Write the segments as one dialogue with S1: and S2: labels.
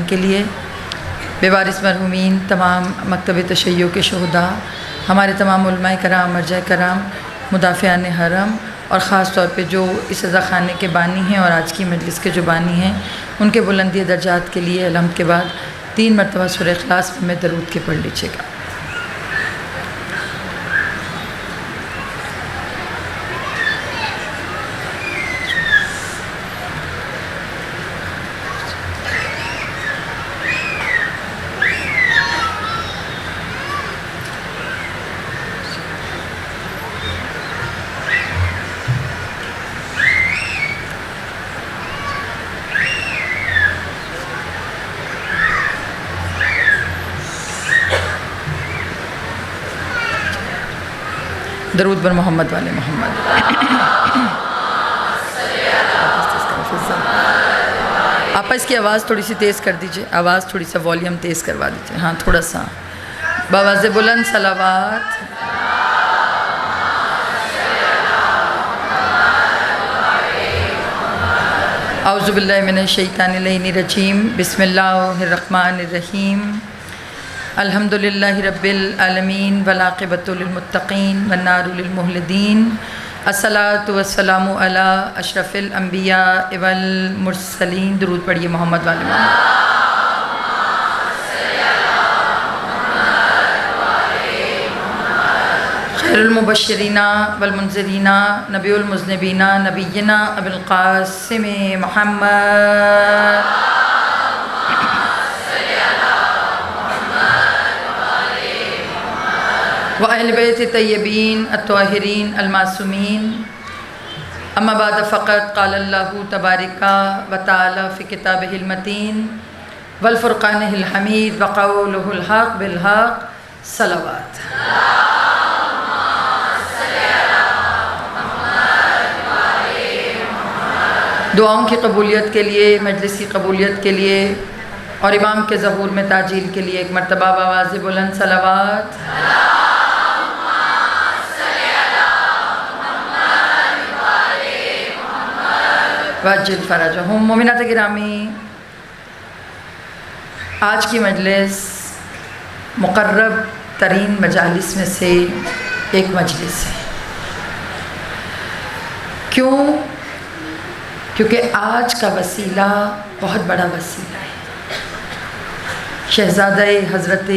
S1: کے لیے، بے وارث مرحومین، تمام مکتب تشیع کے شہداء، ہمارے تمام علماء کرام، مرجع کرام، مدافعان حرم، اور خاص طور پہ جو اس عزا خانے کے بانی ہیں اور آج کی مجلس کے جو بانی ہیں، ان کے بلندی درجات کے لیے الحمد کے بعد 3 مرتبہ سورہ اخلاص میں درود کے پڑھ لیجیے گا۔ درود بر محمد والے محمد۔ آپ اس کی آواز تھوڑی سی تیز کر دیجئے، آواز تھوڑی سا والیوم تیز کروا دیجئے، ہاں تھوڑا سا بآواز بلند صلوات۔ اعوذ باللہ من الشیطان الرجیم، بسم اللہ الرحمن الرحیم، الحمدللہ رب العالمین والعاقبۃ للمتقین والنار للمخلدین، الصلاۃ والسلام علی اشرف الانبیاء والمرسلین۔ درود پڑھیے محمد والے محمد۔ خیر المبشرین والمنذرین، نبی المذنبین، نبینا ابو القاسم محمد۔ وأہل بیت طیبین الطاہرین المعصومین، اما بعد فقط قال اللہ تبارک و تعالی فی کتابہ المتین والفرقانہ الحمید وقولہ الحق بالحق، صلوات۔ دعاؤں کی قبولیت کے لیے، مجلس کی قبولیت کے لیے اور امام کے ظہور میں تعجیل کے لیے ایک مرتبہ بآواز بلند صلوات۔ واجل فرجہم۔ مومنات گرامی، آج کی مجلس مقرب ترین مجالس میں سے ایک مجلس ہے۔ کیونکہ آج کا وسیلہ بہت بڑا وسیلہ ہے، شہزادہ حضرت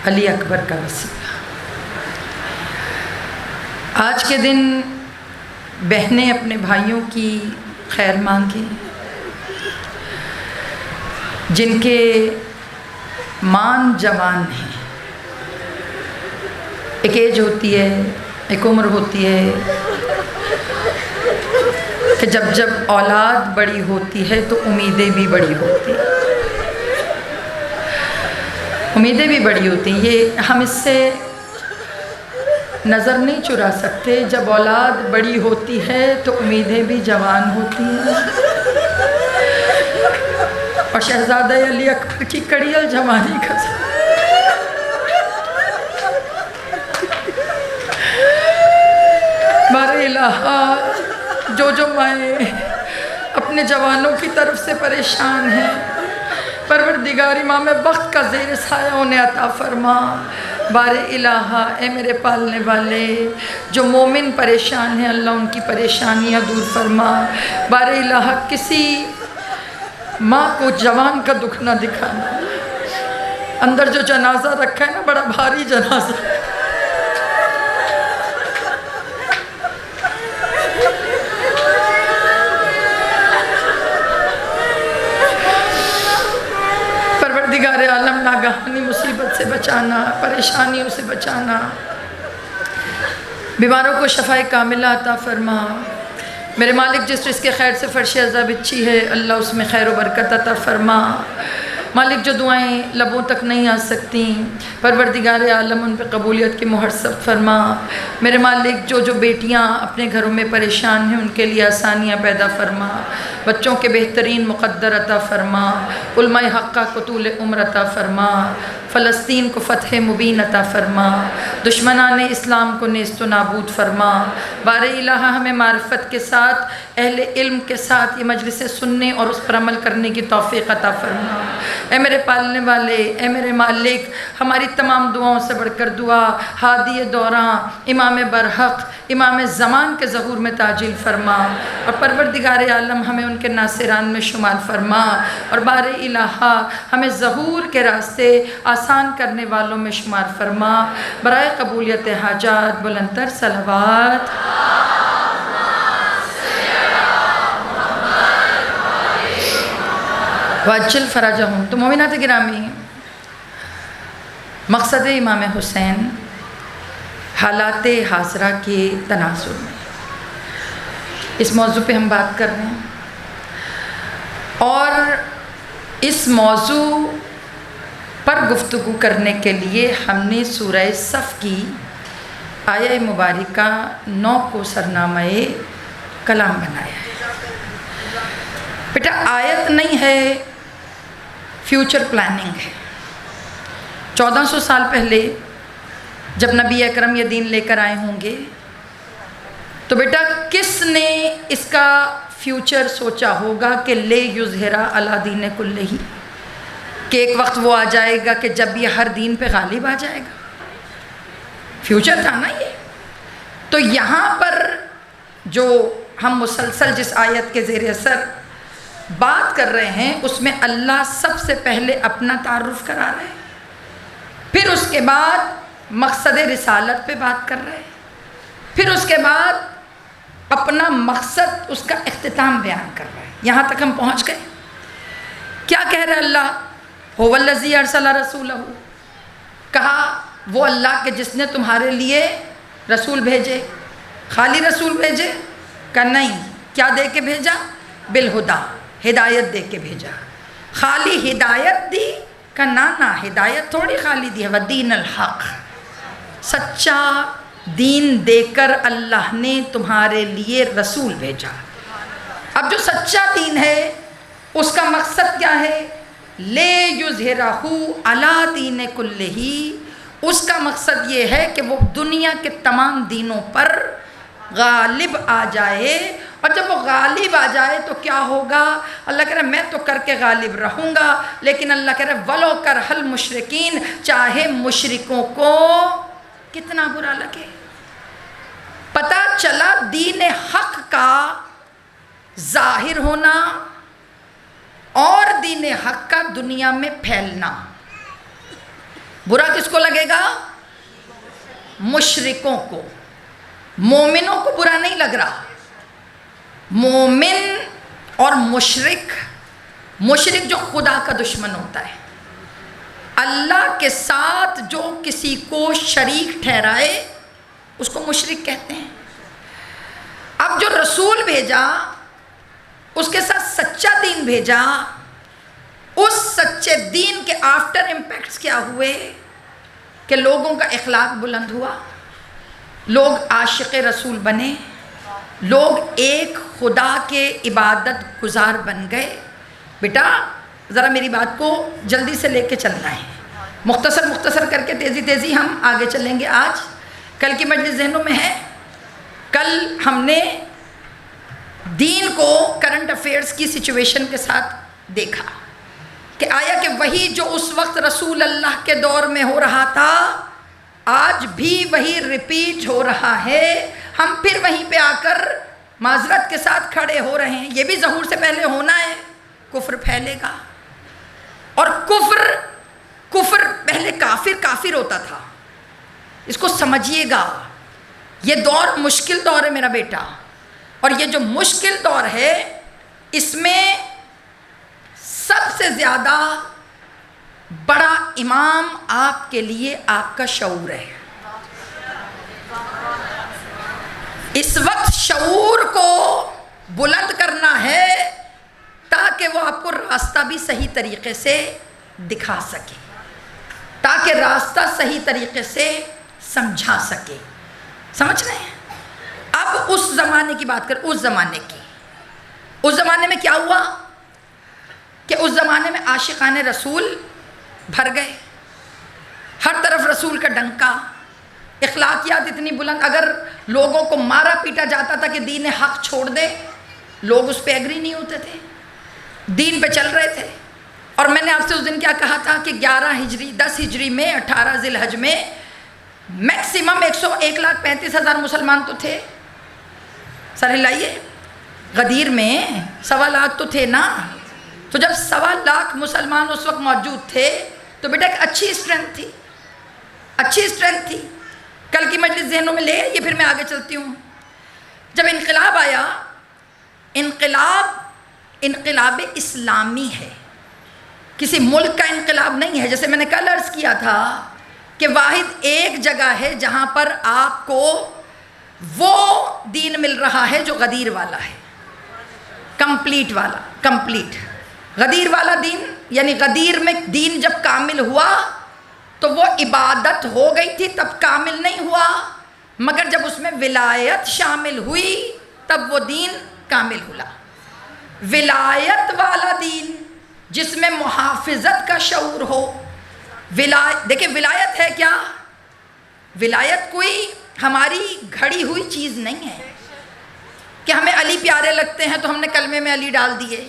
S1: علی اکبر کا وسیلہ۔ آج کے دن بہنیں اپنے بھائیوں کی خیر مانگیں، جن کے مان جوان ہیں۔ ایک ایج ہوتی ہے، ایک عمر ہوتی ہے کہ جب اولاد بڑی ہوتی ہے تو امیدیں بھی بڑی ہوتی ہیں، امیدیں بھی بڑی ہوتی ہیں۔ یہ ہم اس سے نظر نہیں چرا سکتے، جب اولاد بڑی ہوتی ہے تو امیدیں بھی جوان ہوتی ہیں، اور شہزادہ علی اکبر کی کڑیل جوانی کا بارے الہا، جو مائیں اپنے جوانوں کی طرف سے پریشان ہیں، پروردگار امام وقت کا زیر سایہ انہیں عطا فرما۔ بار الہا، اے میرے پالنے والے، جو مومن پریشان ہیں اللہ ان کی پریشانیاں دور فرما۔ بار الہا، کسی ماں کو جوان کا دکھ نہ دکھانا۔ اندر جو جنازہ رکھا ہے نا، بڑا بھاری جنازہ، پروردگار عالم ناگہانی مصیبت سے بچانا، پریشانیوں سے بچانا، بیماروں کو شفائے کاملہ عطا فرما۔ میرے مالک، جس رزق کے خیر سے فرش عذاب اچھی ہے، اللہ اس میں خیر و برکت عطا فرما۔ مالک جو دعائیں لبوں تک نہیں آ سکتی، پروردگار عالم ان پہ قبولیت کی مہر سب فرما۔ میرے مالک جو بیٹیاں اپنے گھروں میں پریشان ہیں ان کے لیے آسانیاں پیدا فرما، بچوں کے بہترین مقدر عطا فرما، علماء حقہ کو طول عمر عطا فرما، فلسطین کو فتح مبین عطا فرما، دشمنان اسلام کو نیست و نابود فرما۔ بار الہ ہمیں معرفت کے ساتھ، اہل علم کے ساتھ یہ مجلس سننے اور اس پر عمل کرنے کی توفیق عطا فرما۔ اے میرے پالنے والے، اے میرے مالک، ہماری تمام دعاؤں سے بڑھ کر دعا ہادی دوراں امام برحق امام زمان کے ظہور میں تعجیل فرما، اور پروردگار عالم ہمیں ان کے ناصران میں شمار فرما، اور بار الہ ہمیں ظہور کے راستے آسان کرنے والوں میں شمار فرما۔ برائے قبولیت حاجات بلند تر صلوات۔ واجل فرجہم۔ تو مومنات گرامی، مقصد امام حسین حالات حاضرہ کے تناظر میں اس موضوع پہ ہم بات کر رہے ہیں، اور اس موضوع پر گفتگو کرنے کے لیے ہم نے سورہ صف کی آیہ مبارکہ 9 کو سرنامہ کلام بنایا ہے۔ بیٹا آیت نہیں ہے، فیوچر پلاننگ ہے۔ 1400 سال پہلے جب نبی اکرم یہ دین لے کر آئے ہوں گے تو بیٹا کس نے اس کا فیوچر سوچا ہوگا کہ لے یظہرا علی دین کلہ، کہ ایک وقت وہ آ جائے گا کہ جب یہ ہر دین پہ غالب آ جائے گا؟ فیوچر تھا نا یہ۔ تو یہاں پر جو ہم مسلسل جس آیت کے زیر اثر بات کر رہے ہیں اس میں اللہ سب سے پہلے اپنا تعارف کرا رہے ہیں، پھر اس کے بعد مقصد رسالت پہ بات کر رہے ہیں، پھر اس کے بعد اپنا مقصد اس کا اختتام بیان کر رہے ہیں۔ یہاں تک ہم پہنچ گئے۔ کیا کہہ رہے اللہ؟ هو الذی ارسل رسولہ، کہا وہ اللہ کہ جس نے تمہارے لیے رسول بھیجے۔ خالی رسول بھیجے؟ کہ نہیں، کیا دے کے بھیجا؟ بالہدا، ہدایت دے کے بھیجا۔ خالی ہدایت دی؟ کہ نا ہدایت تھوڑی خالی دی ہے، ودین الحق، سچا دین دے کر اللہ نے تمہارے لیے رسول بھیجا۔ اب جو سچا دین ہے اس کا مقصد کیا ہے؟ لے یظہرہ علی دین کلہ، اس کا مقصد یہ ہے کہ وہ دنیا کے تمام دینوں پر غالب آ جائے، اور جب وہ غالب آ جائے تو کیا ہوگا؟ اللہ کہہ رہا ہے میں تو کر کے غالب رہوں گا، لیکن اللہ کہہ رہا ہے وَلَوْ كَرِهَ الْمُشْرِكِينَ، چاہے مشرکوں کو کتنا برا لگے۔ پتہ چلا دین حق کا ظاہر ہونا اور دین حق کا دنیا میں پھیلنا برا کس کو لگے گا؟ مشرکوں کو۔ مومنوں کو برا نہیں لگ رہا۔ مومن اور مشرک، مشرک جو خدا کا دشمن ہوتا ہے، اللہ کے ساتھ جو کسی کو شریک ٹھہرائے اس کو مشرک کہتے ہیں۔ اب جو رسول بھیجا اس کے ساتھ سچا دین بھیجا، اس سچے دین کے آفٹر امپیکٹس کیا ہوئے کہ لوگوں کا اخلاق بلند ہوا، لوگ عاشق رسول بنے، لوگ ایک خدا کے عبادت گزار بن گئے۔ بیٹا ذرا میری بات کو جلدی سے لے کے چلنا ہے، مختصر کر کے تیزی ہم آگے چلیں گے۔ آج کل کی مجلس ذہنوں میں ہے، کل ہم نے دین کو کرنٹ افیئرز کی سچویشن کے ساتھ دیکھا کہ آیا کہ وہی جو اس وقت رسول اللہ کے دور میں ہو رہا تھا آج بھی وہی ریپیٹ ہو رہا ہے۔ ہم پھر وہیں پہ آ کر معذرت کے ساتھ کھڑے ہو رہے ہیں۔ یہ بھی ظہور سے پہلے ہونا ہے۔ کفر پھیلے گا، اور کفر پہلے کافر ہوتا تھا۔ اس کو سمجھیے گا، یہ دور مشکل دور ہے میرا بیٹا، اور یہ جو مشکل دور ہے اس میں سب سے زیادہ بڑا امام آپ کے لیے آپ کا شعور ہے۔ اس وقت شعور کو بلند کرنا ہے تاکہ وہ آپ کو راستہ بھی صحیح طریقے سے دکھا سکے، تاکہ راستہ صحیح طریقے سے سمجھا سکے. سمجھ رہے ہیں؟ اب اس زمانے کی بات کر، اس زمانے میں کیا ہوا کہ اس زمانے میں عاشقان رسول بھر گئے، ہر طرف رسول کا ڈنکا، اخلاقیات اتنی بلند. اگر لوگوں کو مارا پیٹا جاتا تھا کہ دین حق چھوڑ دے، لوگ اس پہ ایگری نہیں ہوتے تھے، دین پہ چل رہے تھے. اور میں نے آپ سے اس دن کیا کہا تھا کہ 11 ہجری 10 ہجری میں 18 ذی الحج میں میکسیمم 1,35,000 مسلمان تو تھے. سر ہلائیے، غدیر میں 1.25 لاکھ تو تھے نا. تو جب 1.25 لاکھ مسلمان اس وقت موجود تھے تو بیٹا ایک اچھی اسٹرینتھ تھی. کل کی مجلس ذہنوں میں لے آئیے، پھر میں آگے چلتی ہوں. جب انقلاب آیا، انقلاب اسلامی ہے، کسی ملک کا انقلاب نہیں ہے. جیسے میں نے کل عرض کیا تھا کہ واحد ایک جگہ ہے جہاں پر آپ کو وہ دین مل رہا ہے جو غدیر والا ہے، کمپلیٹ غدیر والا دین. یعنی غدیر میں دین جب کامل ہوا تو وہ عبادت ہو گئی تھی، تب کامل نہیں ہوا. مگر جب اس میں ولایت شامل ہوئی تب وہ دین کامل ہوا. ولایت والا دین جس میں محافظت کا شعور ہو. دیکھیں ولایت ہے کیا؟ ولایت کوئی ہماری گھڑی ہوئی چیز نہیں ہے کہ ہمیں علی پیارے لگتے ہیں تو ہم نے کلمے میں علی ڈال دیے.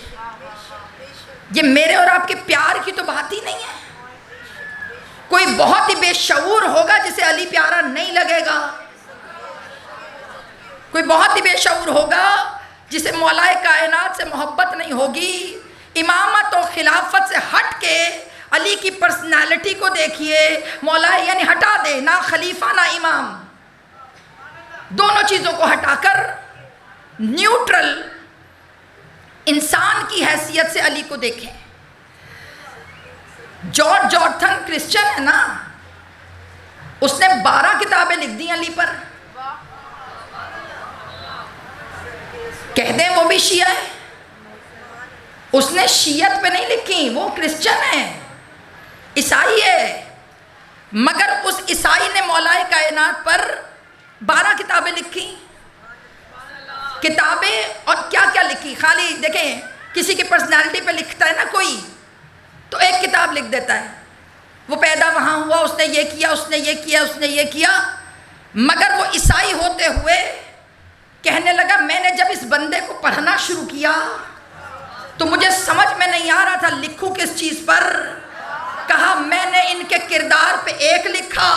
S1: یہ میرے اور آپ کے پیار کی تو بات ہی نہیں ہے. کوئی بہت ہی بے شعور ہوگا جسے علی پیارا نہیں لگے گا. کوئی بہت ہی بے شعور ہوگا جسے مولا کائنات سے محبت نہیں ہوگی. امامت و خلافت سے ہٹ کے علی کی پرسنالٹی کو دیکھیے. مولا یعنی ہٹا دے، نہ خلیفہ نہ امام، دونوں چیزوں کو ہٹا کر نیوٹرل انسان کی حیثیت سے علی کو دیکھیں. جارج جارتھن کرسچن ہے نا، اس نے 12 کتابیں لکھ دی علی پر. کہہ دیں وہ بھی شیعہ ہے، اس نے شیعت پہ نہیں لکھی، وہ کرسچن ہے، عیسائی ہے. مگر اس عیسائی نے مولا کائنات پر 12 کتابیں لکھی. کتابیں اور کیا کیا لکھی. خالی دیکھیں کسی کی پرسنالٹی پہ لکھتا ہے نا کوئی تو ایک کتاب لکھ دیتا ہے، وہ پیدا وہاں ہوا، اس نے یہ کیا، اس نے یہ کیا، اس نے یہ کیا. مگر وہ عیسائی ہوتے ہوئے کہنے لگا میں نے جب اس بندے کو پڑھنا شروع کیا تو مجھے سمجھ میں نہیں آ رہا تھا لکھوں کس چیز پر. کہا میں نے ان کے کردار پہ ایک لکھا،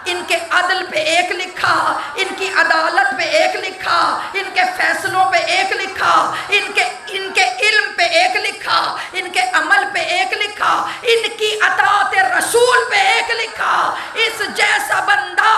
S1: ان کے عدل پہ ایک لکھا، ان کی عدالت پہ ایک لکھا، ان کے فیصلوں پہ ایک لکھا، ان کے علم پہ ایک لکھا، ان کے عمل پہ ایک لکھا، ان کی اطاعت رسول پہ ایک لکھا. اس جیسا بندہ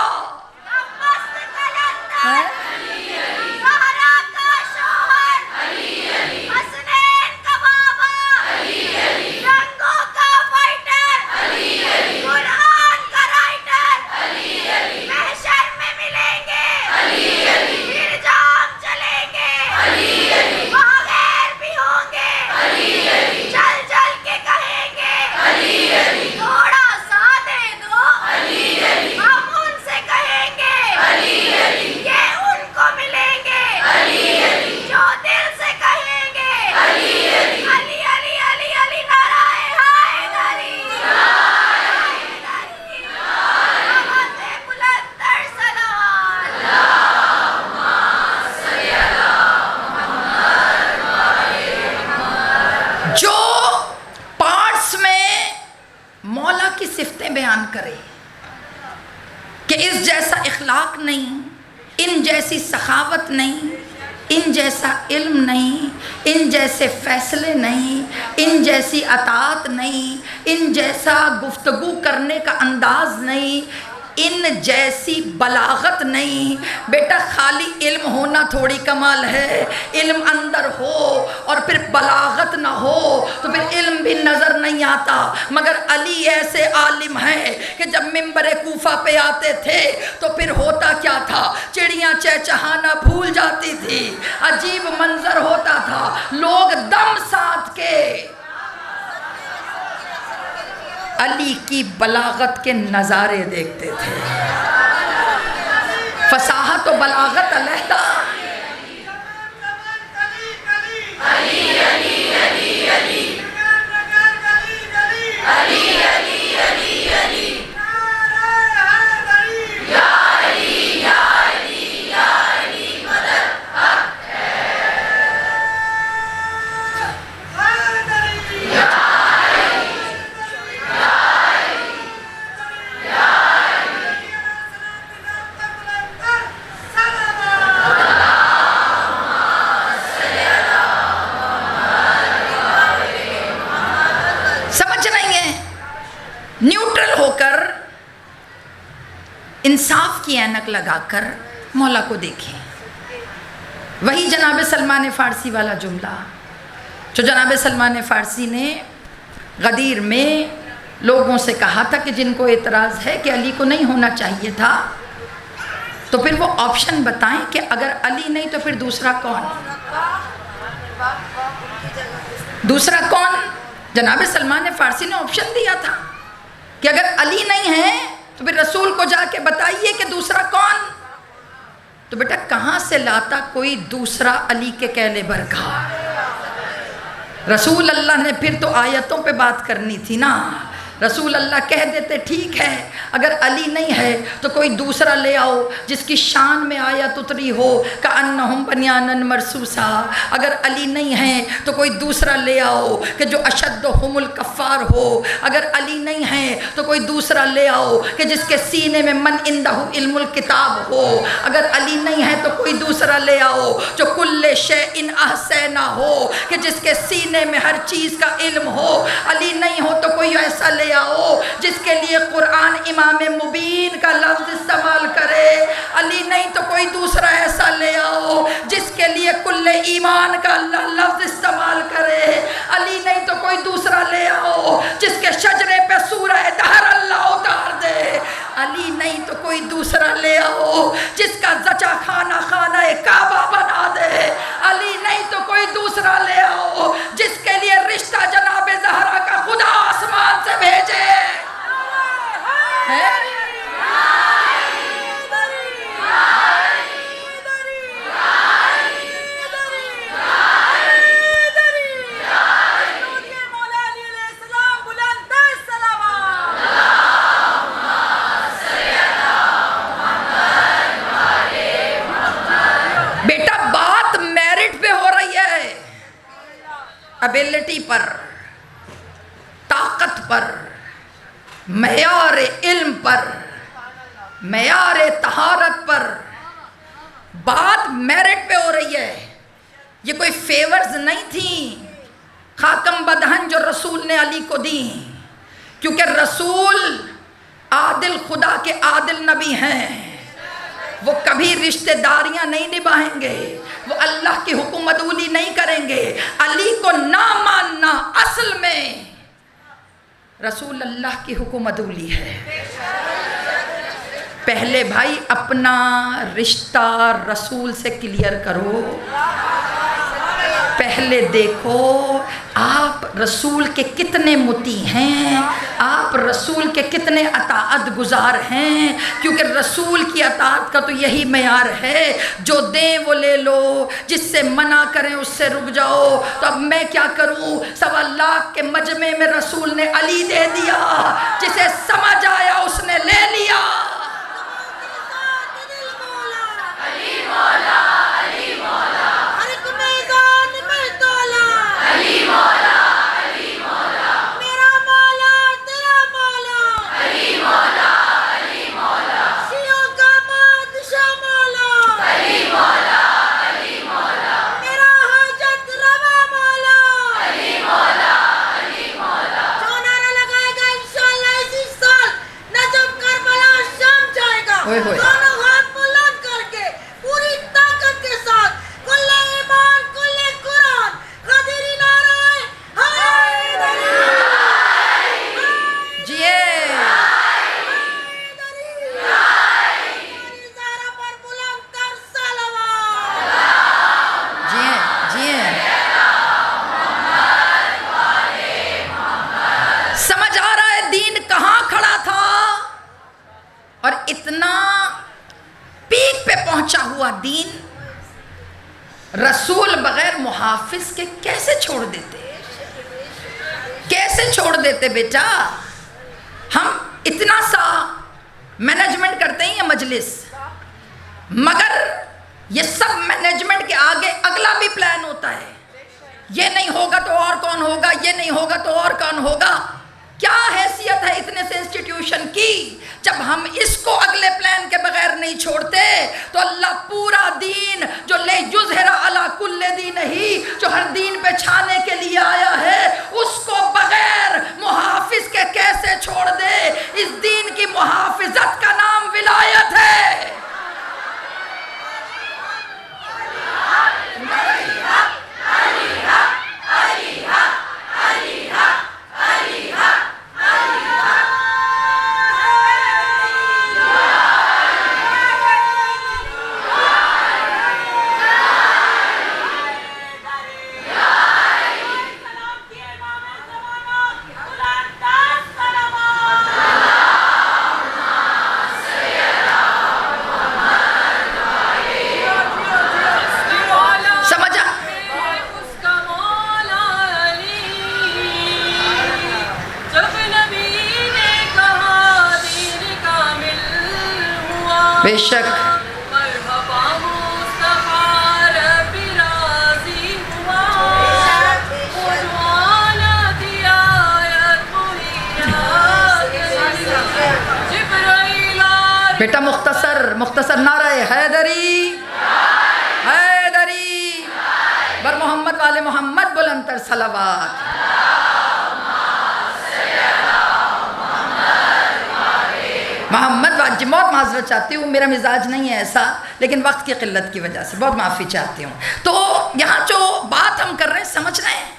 S1: بیان کرے کہ اس جیسا اخلاق نہیں، ان جیسی سخاوت نہیں، ان جیسا علم نہیں، ان جیسے فیصلے نہیں، ان جیسی اطاعت نہیں، ان جیسا گفتگو کرنے کا انداز نہیں، ان جیسی بلاغت نہیں. بیٹا خالی علم ہونا تھوڑی کمال ہے. علم اندر ہو اور پھر بلاغت نہ ہو تو پھر علم بھی نظر نہیں آتا. مگر علی ایسے عالم ہیں کہ جب منبر کوفہ پہ آتے تھے تو پھر ہوتا کیا تھا، چڑیاں چہچہانا بھول جاتی تھی، عجیب منظر ہوتا تھا، لوگ دم ساتھ کے علی کی بلاغت کے نظارے دیکھتے تھے. فصاحت و بلاغت علیحدہ. نیوٹرل ہو کر انصاف کی اینک لگا کر مولا کو دیکھیں. وہی جناب سلمان فارسی والا جملہ جو جناب سلمان فارسی نے غدیر میں لوگوں سے کہا تھا کہ جن کو اعتراض ہے کہ علی کو نہیں ہونا چاہیے تھا، تو پھر وہ آپشن بتائیں کہ اگر علی نہیں تو پھر دوسرا کون؟ دوسرا کون؟ جناب سلمان فارسی نے آپشن دیا تھا کہ اگر علی نہیں ہے تو پھر رسول کو جا کے بتائیے کہ دوسرا کون. تو بیٹا کہاں سے لاتا کوئی دوسرا علی کے کیلیبر کا؟ رسول اللہ نے پھر تو آیتوں پہ بات کرنی تھی نا. رسول اللہ کہہ دیتے ٹھیک ہے اگر علی نہیں ہے تو کوئی دوسرا لے آؤ جس کی شان میں آیت اتری ہو کأنہم بنیان مرصوصا. اگر علی نہیں ہے تو کوئی دوسرا لے آؤ کہ جو اشدہم الکفار ہو. اگر علی نہیں ہے تو کوئی دوسرا لے آؤ کہ جس کے سینے میں من عندہ علم الکتاب ہو. اگر علی نہیں ہے تو کوئی دوسرا لے آؤ جو کل شیء احصینہ ہو کہ جس کے سینے میں ہر چیز کا علم ہو. علی نہیں ہو تو کوئی ایسا لے آؤ جس کے لیے قرآن امام مبین کا لفظ استعمال کرے. علی نہیں تو کوئی دوسرا ایسا لے آؤ جس کے لیے کل ایمان کا لفظ استعمال کرے. علی نہیں تو کوئی دوسرا لے آؤ جس کے شجرے پہ سورہ دہر اللہ اتار دے. علی نہیں تو کوئی دوسرا لے آؤ جس کا زچا خانہ خانہ کعبہ بنا دے. علی نہیں تو کوئی دوسرا لے آؤ جس کے لیے رشتہ جناب زہرا کا خدا آسمان سے بھیجے. بیٹا بات میرٹ پہ ہو رہی ہے، ابیلٹی پر، طاقت پر، معیار علم پر، معیار طہارت پر. بات میرٹ پہ ہو رہی ہے. یہ کوئی فیورز نہیں تھیں خاکم بدہن جو رسول نے علی کو دی، کیونکہ رسول عادل خدا کے عادل نبی ہیں. وہ کبھی رشتہ داریاں نہیں نبھائیں گے، وہ اللہ کی حکم عدولی نہیں کریں گے. علی کو نہ ماننا اصل میں رسول اللہ کی حکم عدولی ہے. پہلے بھائی اپنا رشتہ رسول سے کلیئر کرو. پہلے دیکھو آپ رسول کے کتنے مطیع ہیں، آپ رسول کے کتنے اطاعت گزار ہیں. کیونکہ رسول کی اطاعت کا تو یہی معیار ہے، جو دیں وہ لے لو، جس سے منع کریں اس سے رک جاؤ. تو اب میں کیا کروں؟ 1.25 لاکھ کے مجمع میں رسول نے علی دے دیا، جسے سمجھ آیا اس نے لے لیا. علی مولا، علی مولا، ہر ایک میدان میں تولا. علی مولا، علی مولا، میرا مولا تیرا مولا. علی مولا، علی مولا، شیعوں کا بادشاہ مولا. علی مولا، علی مولا، میرا حاجت روا مولا. علی مولا، علی مولا. جو نعرہ لگائے گا انشاءاللہ اسی سال نجف کربلا شام جائے گا. دونوں ہاتھ بلند کر کے پوری طاقت کے ساتھ کل ایمان کل قرآن قدری نعرہ حیدری. جیے زہرا پر بلند تر صلوات. جیے جیے سمجھ آ رہا ہے دین دین رسول بغیر محافظ کے کیسے چھوڑ دیتے؟ کیسے چھوڑ دیتے بیٹا؟ ہم اتنا سا مینجمنٹ کرتے ہیں یہ مجلس، مگر یہ سب مینجمنٹ کے آگے اگلا بھی پلان ہوتا ہے. یہ نہیں ہوگا تو اور کون ہوگا، یہ نہیں ہوگا تو اور کون ہوگا. کیا حیثیت ہے اتنے سے انسٹیٹیوشن کی؟ جب ہم اس کو اگلے پلان کے بغیر نہیں چھوڑتے تو اللہ پورا دین جو لے یظہر علی کل دین ہی، جو ہر دین پہ چھانے کے لیے آیا ہے، اس کو بغیر محافظ کے کیسے چھوڑ دے؟ اس دین کی محافظت کا نام ولایت ہے. بے شک بیٹا مختصر نعرہ حیدری حیدری بر محمد والے محمد بلندتر صلوات. محمد واجب بہت معذرت چاہتی ہوں، میرا مزاج نہیں ہے ایسا، لیکن وقت کی قلت کی وجہ سے بہت معافی چاہتی ہوں. تو یہاں جو بات ہم کر رہے ہیں سمجھ رہے ہیں،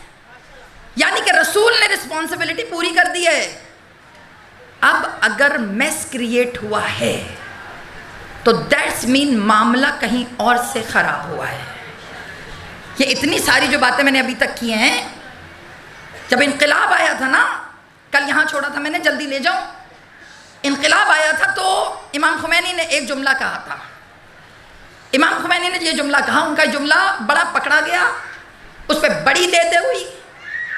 S1: یعنی کہ رسول نے رسپانسبلٹی پوری کر دی ہے. اب اگر میس کریٹ ہوا ہے تو دیٹس مین معاملہ کہیں اور سے خراب ہوا ہے. یہ اتنی ساری جو باتیں میں نے ابھی تک کی ہیں، جب انقلاب آیا تھا نا، کل یہاں چھوڑا تھا میں نے، جلدی لے جاؤں. انقلاب آیا تھا تو امام خمینی نے ایک جملہ کہا تھا. امام خمینی نے یہ جملہ کہا، ان کا جملہ بڑا پکڑا گیا، اس پہ بڑی لے دے ہوئی.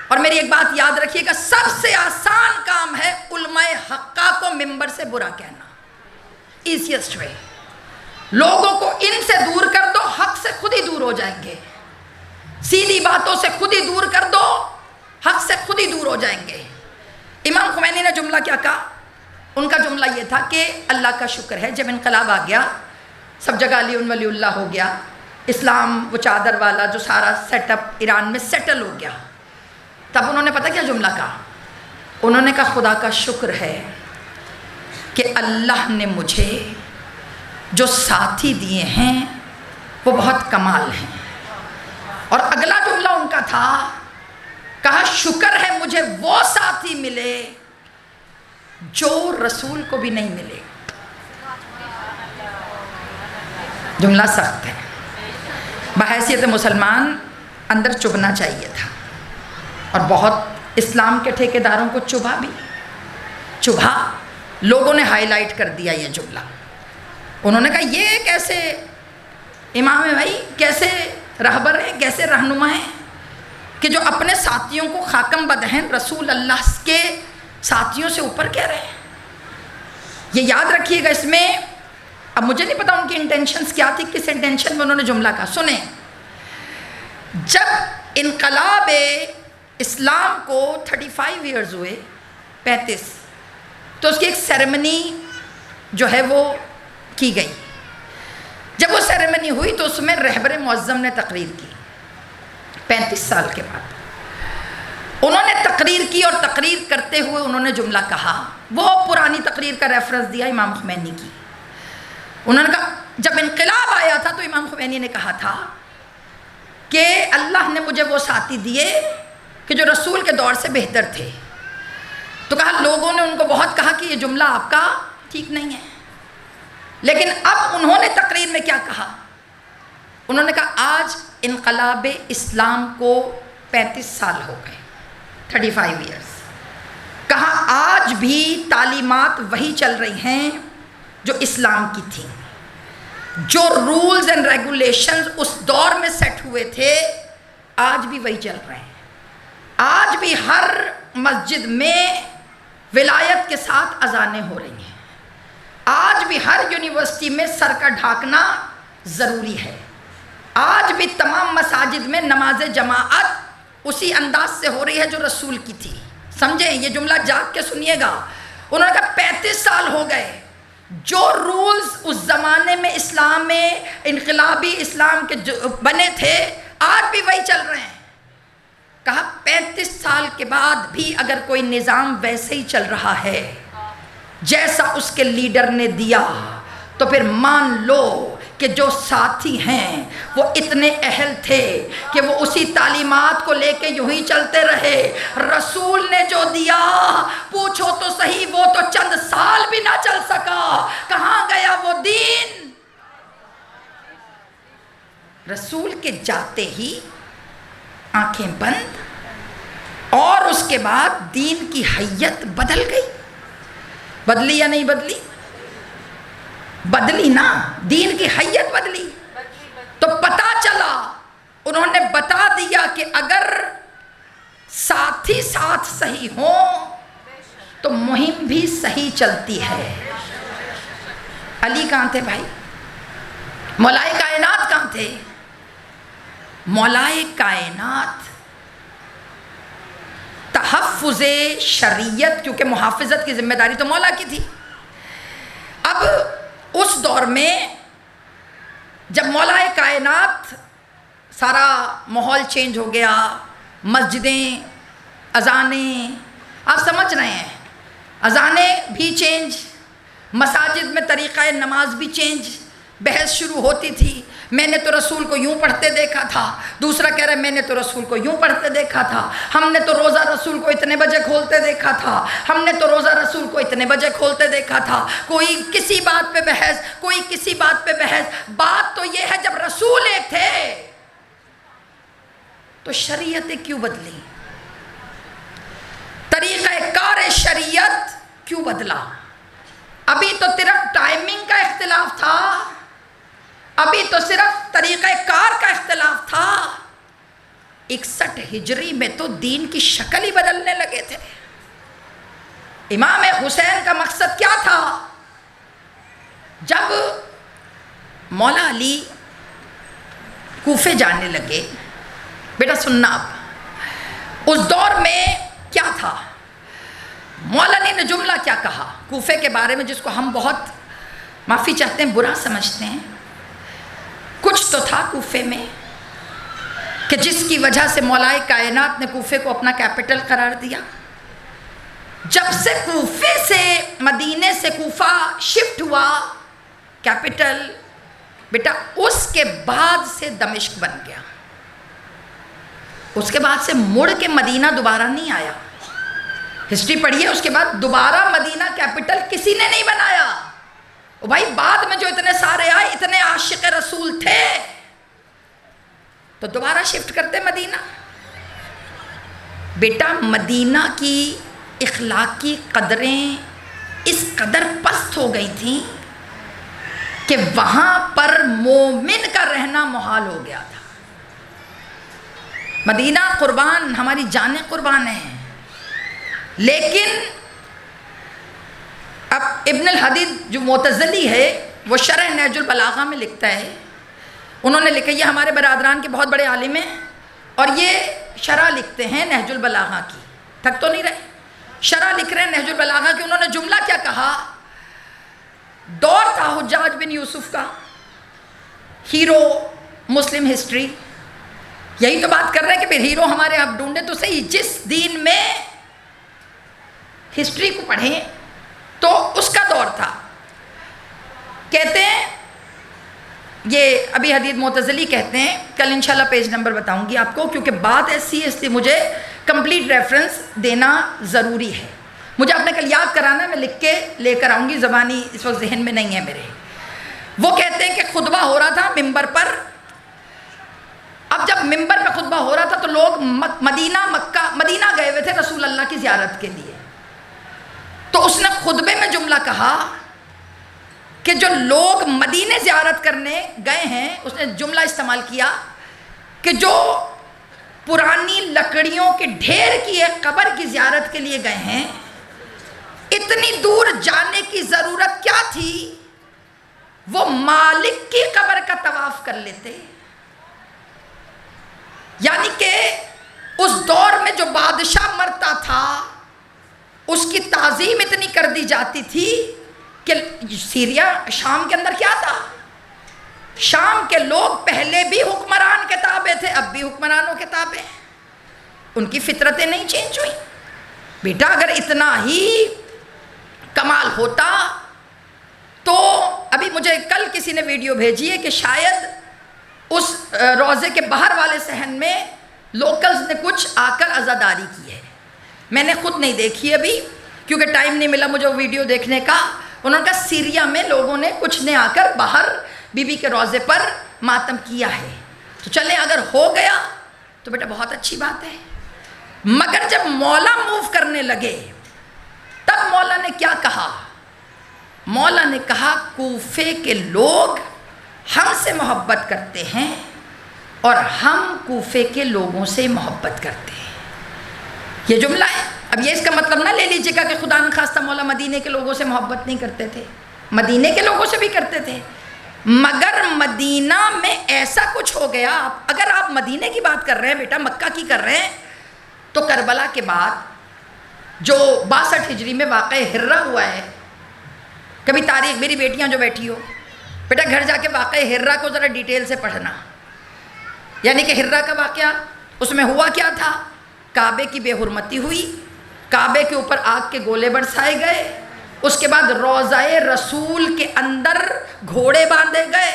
S1: اور میری ایک بات یاد رکھیے گا، سب سے آسان کام ہے علماء حقہ کو ممبر سے برا کہنا. Easiest way. لوگوں کو ان سے دور کر دو، حق سے خود ہی دور ہو جائیں گے. سیدھی باتوں سے خود ہی دور کر دو، حق سے خود ہی دور ہو جائیں گے. امام خمینی نے جملہ کیا کہا؟ ان کا جملہ یہ تھا کہ اللہ کا شکر ہے جب انقلاب آ گیا، سب جگہ علی ولی اللہ ہو گیا، اسلام وہ چادر والا جو سارا سیٹ اپ ایران میں سیٹل ہو گیا، تب انہوں نے پتہ کیا جملہ کہا؟ انہوں نے کہا خدا کا شکر ہے کہ اللہ نے مجھے جو ساتھی دیے ہیں وہ بہت کمال ہیں. اور اگلا جملہ ان کا تھا، کہا شکر ہے مجھے وہ ساتھی ملے جو رسول کو بھی نہیں ملے. جملہ سخت ہے، بحیثیت مسلمان اندر چبھنا چاہیے تھا، اور بہت اسلام کے ٹھیکیداروں کو چبھا. لوگوں نے ہائی لائٹ کر دیا یہ جملہ. انہوں نے کہا یہ کیسے امام ہے بھائی، کیسے رہبر ہیں، کیسے رہنما ہیں کہ جو اپنے ساتھیوں کو خاکم بدہن رسول اللہ کے ساتھیوں سے اوپر کہہ رہے ہیں. یہ یاد رکھیے گا. اس میں اب مجھے نہیں پتا ان کی انٹینشنز کیا تھی، کس انٹینشن میں انہوں نے جملہ کہا. سنیں، جب انقلاب اسلام کو 35 ایئرز ہوئے، 35، تو اس کی ایک سیریمنی جو ہے وہ کی گئی. جب وہ سیریمنی ہوئی تو اس میں رہبر معظم نے تقریر کی 35 سال کے بعد. انہوں نے تقریر کی اور تقریر کرتے ہوئے انہوں نے جملہ کہا، وہ پرانی تقریر کا ریفرنس دیا امام خمینی کی. انہوں نے کہا جب انقلاب آیا تھا تو امام خمینی نے کہا تھا کہ اللہ نے مجھے وہ ساتھی دیے کہ جو رسول کے دور سے بہتر تھے. تو کہا لوگوں نے ان کو بہت کہا کہ یہ جملہ آپ کا ٹھیک نہیں ہے، لیکن اب انہوں نے تقریر میں کیا کہا؟ انہوں نے کہا آج انقلاب اسلام کو 35 سال ہو گئے، 35 ایئرس. کہا آج بھی تعلیمات وہی چل رہی ہیں جو اسلام کی تھیں. جو رولز اینڈ ریگولیشنز اس دور میں سیٹ ہوئے تھے آج بھی وہی چل رہے ہیں. آج بھی ہر مسجد میں ولایت کے ساتھ اذانیں ہو رہی ہیں. آج بھی ہر یونیورسٹی میں سر کا ڈھانکنا ضروری ہے. آج بھی تمام مساجد میں نماز جماعت اسی انداز سے ہو رہی ہے جو رسول کی تھی. سمجھیں، یہ جملہ جاگ کے سنیے گا. انہوں نے کہا 35 سال ہو گئے، جو رولز اس زمانے میں اسلام میں انقلابی اسلام کے جو بنے تھے آج بھی وہی چل رہے ہیں. کہا 35 سال کے بعد بھی اگر کوئی نظام ویسے ہی چل رہا ہے جیسا اس کے لیڈر نے دیا تو پھر مان لو کہ جو ساتھی ہیں وہ اتنے اہل تھے کہ وہ اسی تعلیمات کو لے کے یوں ہی چلتے رہے. رسول نے جو دیا پوچھو تو صحیح، وہ تو چند سال بھی نہ چل سکا. کہاں گیا وہ دین؟ رسول کے جاتے ہی آنکھیں بند، اور اس کے بعد دین کی حیت بدل گئی. بدلی یا نہیں بدلی؟ بدلی نا، دین کی حیت بدلی. تو پتا چلا، انہوں نے بتا دیا کہ اگر ساتھی ساتھ صحیح ہوں تو مہم بھی صحیح چلتی ہے. علی کہاں تھے بھائی؟ مولائے کائنات کہاں تھے؟ مولائے کائنات تحفظ شریعت، کیونکہ محافظت کی ذمہ داری تو مولا کی تھی. اب اس دور میں جب مولائے کائنات، سارا ماحول چینج ہو گیا، مسجدیں، اذانیں، آپ سمجھ رہے ہیں، اذانیں بھی چینج، مساجد میں طریقہ نماز بھی چینج. بحث شروع ہوتی تھی، میں نے تو رسول کو یوں پڑھتے دیکھا تھا، دوسرا کہہ رہا ہے میں نے تو رسول کو یوں پڑھتے دیکھا تھا، ہم نے تو روزہ رسول کو اتنے بجے کھولتے دیکھا تھا، ہم نے تو روزہ رسول کو اتنے بجے کھولتے دیکھا تھا. کوئی کسی بات پہ بحث، کوئی کسی بات پہ بحث. بات تو یہ ہے جب رسول ایک تھے تو شریعتیں کیوں بدلی؟ طریقہ کار شریعت کیوں بدلا؟ ابھی تو صرف ٹائمنگ کا اختلاف تھا، ابھی تو صرف طریقہ کار کا اختلاف تھا. 61 ہجری میں تو دین کی شکل ہی بدلنے لگے تھے. امام حسین کا مقصد کیا تھا؟ جب مولا علی کوفے جانے لگے، بیٹا سننا، آپ اس دور میں کیا تھا؟ مولا علی نے جملہ کیا کہا کوفے کے بارے میں، جس کو ہم بہت معافی چاہتے ہیں برا سمجھتے ہیں. کچھ تو تھا کوفے میں کہ جس کی وجہ سے مولائے کائنات نے کوفے کو اپنا کیپٹل قرار دیا. جب سے کوفے سے، مدینے سے کوفہ شفٹ ہوا کیپٹل، بیٹا اس کے بعد سے دمشق بن گیا. اس کے بعد سے مڑ کے مدینہ دوبارہ نہیں آیا. ہسٹری پڑھیے، اس کے بعد دوبارہ مدینہ کیپٹل کسی نے نہیں بنایا. بھائی بعد میں جو اتنے سارے آئے، اتنے عاشق رسول تھے تو دوبارہ شفٹ کرتے مدینہ. بیٹا مدینہ کی اخلاقی قدریں اس قدر پست ہو گئی تھیں کہ وہاں پر مومن کا رہنا محال ہو گیا تھا. مدینہ قربان، ہماری جانیں قربان ہیں. لیکن اب ابن الحدید جو معتزلی ہے وہ شرح نہج البلاغہ میں لکھتا ہے، انہوں نے لکھا، یہ ہمارے برادران کے بہت بڑے عالم ہیں اور یہ شرح لکھتے ہیں نہج البلاغہ کی. تھک تو نہیں رہے، شرح لکھ رہے ہیں نہج البلاغہ کی. انہوں نے جملہ کیا کہا؟ دور تھا حجاج بن یوسف کا، ہیرو مسلم ہسٹری. یہی تو بات کر رہے ہیں کہ پھر ہیرو ہمارے آپ ڈھونڈے تو صحیح. جس دین میں ہسٹری کو پڑھیں تو اس کا دور تھا. کہتے ہیں، یہ ابھی حدید معتزلی کہتے ہیں، کل انشاءاللہ پیج نمبر بتاؤں گی آپ کو، کیونکہ بات ایسی ہے اس لیے مجھے کمپلیٹ ریفرنس دینا ضروری ہے. مجھے آپ نے کل یاد کرانا ہے، میں لکھ کے لے کر آؤں گی، زبانی اس وقت ذہن میں نہیں ہے میرے. وہ کہتے ہیں کہ خطبہ ہو رہا تھا ممبر پر. اب جب ممبر پہ خطبہ ہو رہا تھا تو لوگ مدینہ گئے ہوئے تھے رسول اللہ کی زیارت کے لیے. تو اس نے خطبے میں جملہ کہا کہ جو لوگ مدینے زیارت کرنے گئے ہیں، اس نے جملہ استعمال کیا کہ جو پرانی لکڑیوں کے ڈھیر کی ایک قبر کی زیارت کے لیے گئے ہیں، اتنی دور جانے کی ضرورت کیا تھی؟ وہ مالک کی قبر کا طواف کر لیتے۔ یعنی کہ اس دور میں جو بادشاہ مرتا تھا اس کی تعظیم اتنی کر دی جاتی تھی کہ سیریا شام کے اندر کیا تھا؟ شام کے لوگ پہلے بھی حکمران کے تابع تھے، اب بھی حکمرانوں کے تابع ہیں، ان کی فطرتیں نہیں چینج ہوئی۔ بیٹا اگر اتنا ہی کمال ہوتا تو ابھی مجھے کل کسی نے ویڈیو بھیجی ہے کہ شاید اس روضے کے باہر والے صحن میں لوکلز نے کچھ آ کر عزاداری کی ہے، میں نے خود نہیں دیکھی ابھی کیونکہ ٹائم نہیں ملا مجھے وہ ویڈیو دیکھنے کا۔ انہوں نے کہا سیریا میں لوگوں نے کچھ نے آ کر باہر بی بی کے روضے پر ماتم کیا ہے، تو چلیں اگر ہو گیا تو بیٹا بہت اچھی بات ہے۔ مگر جب مولا موو کرنے لگے تب مولا نے کیا کہا؟ مولا نے کہا کوفے کے لوگ ہم سے محبت کرتے ہیں اور ہم کوفے کے لوگوں سے محبت کرتے ہیں، یہ جملہ ہے۔ اب یہ اس کا مطلب نہ لے لیجیے گا کہ خدا نخواستہ مولا مدینے کے لوگوں سے محبت نہیں کرتے تھے، مدینے کے لوگوں سے بھی کرتے تھے، مگر مدینہ میں ایسا کچھ ہو گیا۔ اگر آپ مدینے کی بات کر رہے ہیں بیٹا، مکہ کی کر رہے ہیں، تو کربلا کے بعد جو 62 ہجری میں واقع ہرہ ہوا ہے، کبھی تاریخ، میری بیٹیاں جو بیٹھی ہو بیٹا گھر جا کے واقع ہرہ کو ذرا ڈیٹیل سے پڑھنا، یعنی کہ ہرہ کا واقعہ، اس میں ہوا کیا تھا؟ کعبے کی بے حرمتی ہوئی، کعبے کے اوپر آگ کے گولے برسائے گئے، اس کے بعد روضہ رسول کے اندر گھوڑے باندھے گئے،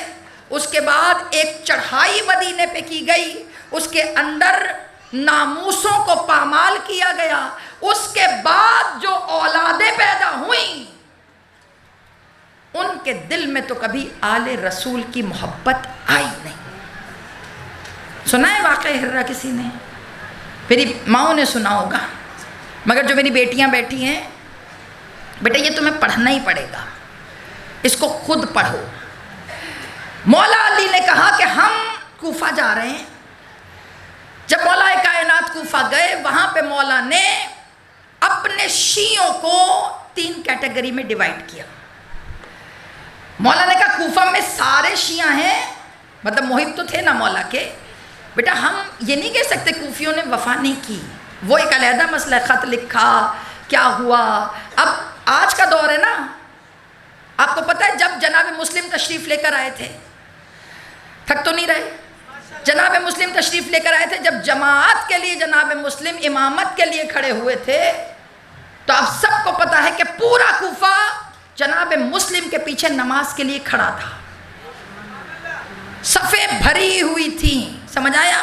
S1: اس کے بعد ایک چڑھائی مدینے پہ کی گئی، اس کے اندر ناموسوں کو پامال کیا گیا، اس کے بعد جو اولادیں پیدا ہوئیں ان کے دل میں تو کبھی آل رسول کی محبت آئی نہیں۔ سنا ہے واقعہ ہرہ کسی نے؟ میری ماؤں نے سنا ہوگا، مگر جو میری بیٹیاں بیٹھی ہیں بیٹا یہ تمہیں پڑھنا ہی پڑے گا، اس کو خود پڑھو۔ مولا علی نے کہا کہ ہم کوفہ جا رہے ہیں۔ جب مولا کائنات کوفہ گئے، وہاں پہ مولا نے اپنے شیعوں کو 3 کیٹیگری میں ڈیوائیڈ کیا۔ مولا نے کہا کوفہ میں سارے شیعہ ہیں، مطلب محب تو تھے نا مولا کے، بیٹا ہم یہ نہیں کہہ سکتے کوفیوں نے وفا نہیں کی، وہ ایک علیحدہ مسئلہ، خط لکھا، کیا ہوا۔ اب آج کا دور ہے نا، آپ کو پتہ ہے جب جناب مسلم تشریف لے کر آئے تھے، تھک تو نہیں رہے؟ جناب مسلم تشریف لے کر آئے تھے، جب جماعت کے لیے جناب مسلم امامت کے لیے کھڑے ہوئے تھے تو آپ سب کو پتہ ہے کہ پورا کوفہ جناب مسلم کے پیچھے نماز کے لیے کھڑا تھا، صفیں بھری ہوئی تھیں، سمجھ آیا؟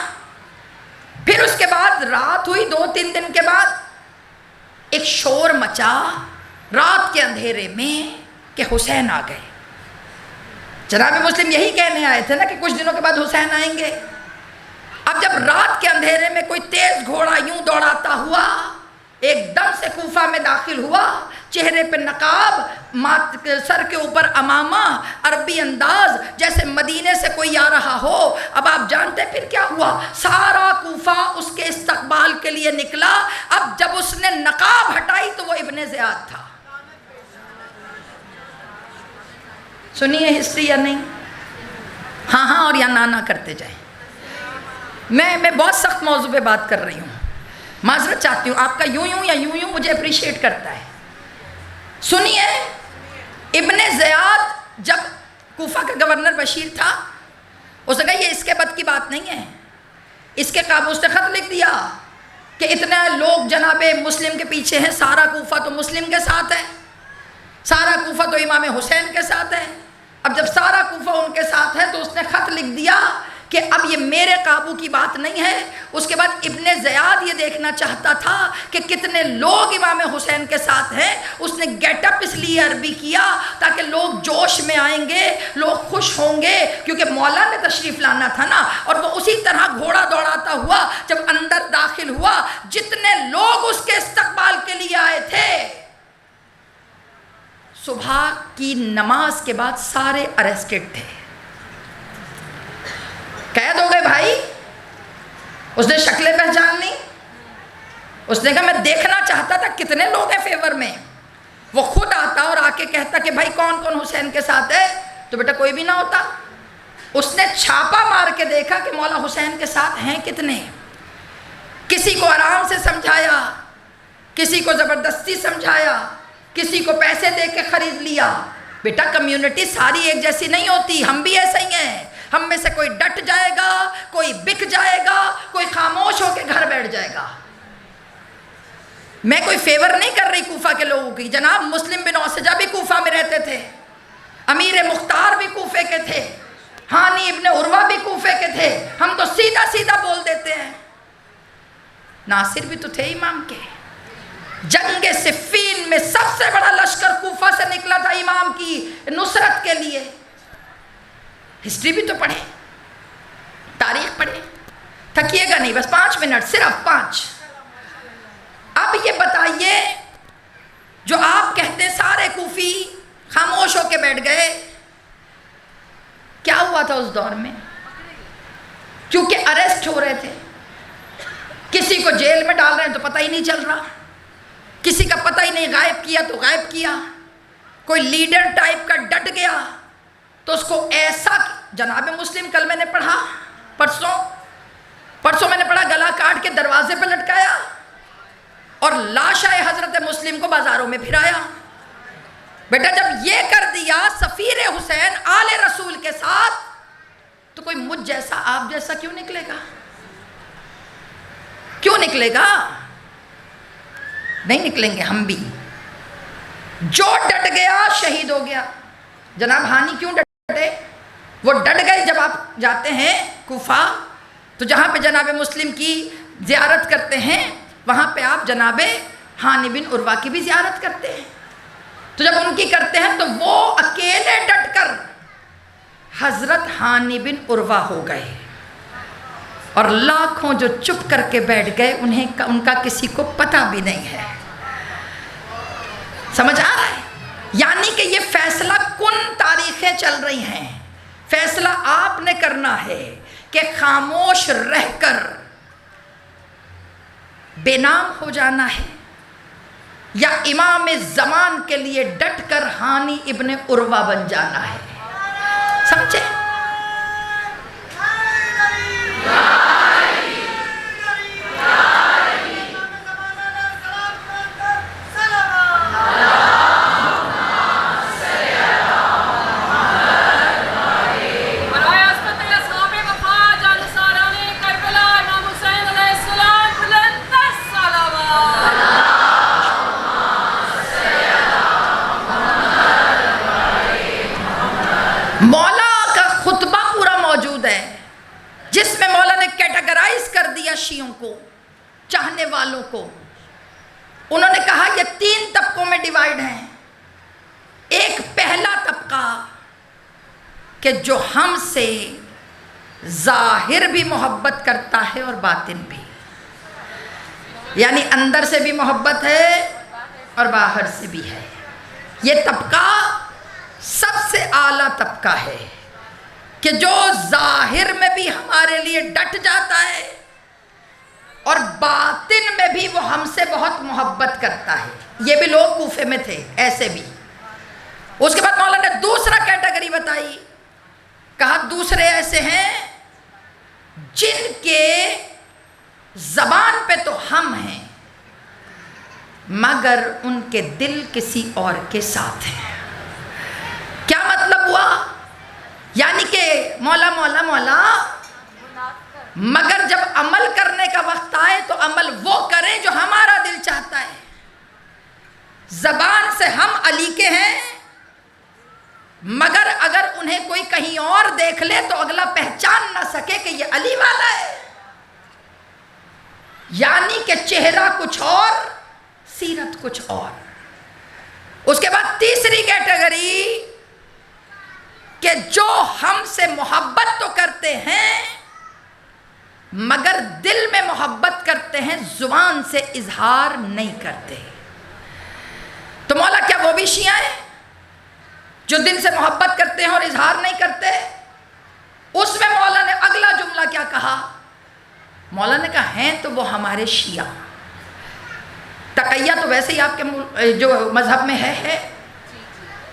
S1: پھر اس کے بعد رات ہوئی، 2-3 دن کے بعد ایک شور مچا رات کے اندھیرے میں کہ حسین آ گئے۔ جناب مسلم یہی کہنے آئے تھے نا کہ کچھ دنوں کے بعد حسین آئیں گے۔ اب جب رات کے اندھیرے میں کوئی تیز گھوڑا یوں دوڑاتا ہوا ایک دم سے کوفہ میں داخل ہوا، چہرے پہ نقاب، سر کے اوپر امامہ، عربی انداز جیسے مدینے سے کوئی آ رہا ہو، اب آپ جانتے پھر کیا ہوا؟ سارا کوفہ اس کے استقبال کے لیے نکلا۔ اب جب اس نے نقاب ہٹائی تو وہ ابن زیاد تھا۔ سنیے ہسٹری یا نہیں؟ ہاں ہاں اور یا نانا کرتے جائیں۔ میں بہت سخت موضوع پہ بات کر رہی ہوں، معذرت چاہتی ہوں، آپ کا یوں یا یوں مجھے اپریشیٹ کرتا ہے۔ سنیے، ابن زیاد جب کوفہ کا گورنر بشیر تھا، اس نے کہا یہ اس کے بد کی بات نہیں ہے، اس کے قابو سے خط لکھ دیا کہ اتنے لوگ جناب مسلم کے پیچھے ہیں، سارا کوفہ تو مسلم کے ساتھ ہے، سارا کوفہ تو امام حسین کے ساتھ ہے۔ اب جب سارا کوفہ ان کے ساتھ ہے تو اس نے خط لکھ دیا کہ اب یہ میرے قابو کی بات نہیں ہے۔ اس کے بعد ابن زیاد یہ دیکھنا چاہتا تھا کہ کتنے لوگ امام حسین کے ساتھ ہیں، اس نے گیٹ اپ اس لیے عربی کیا تاکہ لوگ جوش میں آئیں گے، لوگ خوش ہوں گے، کیونکہ مولا نے تشریف لانا تھا نا۔ اور وہ اسی طرح گھوڑا دوڑاتا ہوا جب اندر داخل ہوا، جتنے لوگ اس کے استقبال کے لیے آئے تھے، صبح کی نماز کے بعد سارے اریسٹڈ تھے، قید ہو گئے بھائی۔ اس نے شکلیں پہچان لی، اس نے کہا میں دیکھنا چاہتا تھا کتنے لوگ ہیں فیور میں۔ وہ خود آتا اور آ کے کہتا کہ بھائی کون کون حسین کے ساتھ ہے، تو بیٹا کوئی بھی نہ ہوتا۔ اس نے چھاپا مار کے دیکھا کہ مولا حسین کے ساتھ ہیں کتنے، کسی کو آرام سے سمجھایا، کسی کو زبردستی سمجھایا، کسی کو پیسے دے کے خرید لیا۔ بیٹا کمیونٹی ساری ایک جیسی نہیں ہوتی، ہم بھی ایسے ہی ہیں، ہم میں سے کوئی ڈٹ جائے گا، کوئی بک جائے گا، کوئی خاموش ہو کے گھر بیٹھ جائے گا۔ میں کوئی فیور نہیں کر رہی کوفہ کے لوگوں کی، جناب مسلم بن اوسجہ بھی کوفہ میں رہتے تھے، امیر مختار بھی کوفے کے تھے، ہانی ابن عروہ بھی کوفے کے تھے، ہم تو سیدھا سیدھا بول دیتے ہیں۔ ناصر بھی تو تھے امام کے، جنگ صفین میں سب سے بڑا لشکر کوفہ سے نکلا تھا امام کی نصرت کے لیے۔ ہسٹری بھی تو پڑھیں، تاریخ پڑھیں، تھکیے گا نہیں، بس 5 منٹ، صرف 5۔ اب یہ بتائیے، جو آپ کہتے ہیں سارے کوفی خاموش ہو کے بیٹھ گئے، کیا ہوا تھا اس دور میں؟ کیونکہ اریسٹ ہو رہے تھے، کسی کو جیل میں ڈال رہے ہیں تو پتہ ہی نہیں چل رہا، کسی کا پتہ ہی نہیں، غائب کیا تو غائب کیا، کوئی لیڈر ٹائپ کا ڈٹ گیا تو اس کو ایسا، جناب مسلم کل میں نے پڑھا، پرسوں میں نے پڑھا، گلا کاٹ کے دروازے پہ لٹکایا اور لاشا حضرت مسلم کو بازاروں میں پھرایا۔ بیٹا جب یہ کر دیا سفیر حسین آل رسول کے ساتھ، تو کوئی مجھ جیسا آپ جیسا کیوں نکلے گا؟ کیوں نکلے گا؟ نہیں نکلیں گے ہم بھی۔ جو ڈٹ گیا شہید ہو گیا۔ جناب ہانی کیوں ڈٹے؟ وہ ڈٹ گئے۔ جب آپ جاتے ہیں کوفہ تو جہاں پہ جناب مسلم کی زیارت کرتے ہیں، وہاں پہ آپ جناب ہانی بن عروہ کی بھی زیارت کرتے ہیں۔ تو جب ان کی کرتے ہیں تو وہ اکیلے ڈٹ کر حضرت ہانی بن عروہ ہو گئے، اور لاکھوں جو چپ کر کے بیٹھ گئے ان کا کسی کو پتہ بھی نہیں ہے۔ سمجھ آ رہا ہے؟ یعنی کہ یہ فیصلہ کن تاریخیں چل رہی ہیں، فیصلہ آپ نے کرنا ہے کہ خاموش رہ کر بے نام ہو جانا ہے، یا امام زمان کے لیے ڈٹ کر ہانی ابن عروہ بن جانا ہے۔ سمجھے؟ مولا کا خطبہ پورا موجود ہے، جس میں مولا نے کیٹیگرائز کر دیا شیعوں کو، چاہنے والوں کو۔ انہوں نے کہا یہ 3 طبقوں میں ڈیوائیڈ ہیں۔ ایک پہلا طبقہ کہ جو ہم سے ظاہر بھی محبت کرتا ہے اور باطن بھی، یعنی اندر سے بھی محبت ہے اور باہر سے بھی ہے۔ یہ طبقہ سب سے اعلیٰ طبقہ ہے کہ جو ظاہر میں بھی ہمارے لیے ڈٹ جاتا ہے اور باطن میں بھی وہ ہم سے بہت محبت کرتا ہے۔ یہ بھی لوگ کوفے میں تھے، ایسے بھی۔ اس کے بعد مولانا نے دوسرا کیٹیگری بتائی، کہا دوسرے ایسے ہیں جن کے زبان پہ تو ہم ہیں مگر ان کے دل کسی اور کے ساتھ ہیں۔ کیا مطلب ہوا؟ یعنی کہ مولا مولا مولا، مگر جب عمل کرنے کا وقت آئے تو عمل وہ کریں جو ہمارا دل چاہتا ہے۔ زبان سے ہم علی کے ہیں، مگر اگر انہیں کوئی کہیں اور دیکھ لے تو اگلا پہچان نہ سکے کہ یہ علی والا ہے۔ یعنی کہ چہرہ کچھ اور، سیرت کچھ اور۔ اس کے بعد تیسری کیٹیگری کہ جو ہم سے محبت تو کرتے ہیں مگر دل میں محبت کرتے ہیں، زبان سے اظہار نہیں کرتے۔ تو مولا کیا وہ بھی شیعہ ہیں؟ جو دل سے محبت کرتے ہیں اور اظہار نہیں کرتے، اس میں مولا نے اگلا جملہ کیا کہا؟ مولا نے کہا ہیں تو وہ ہمارے شیعہ، تقیہ تو ویسے ہی آپ کے جو مذہب میں ہے،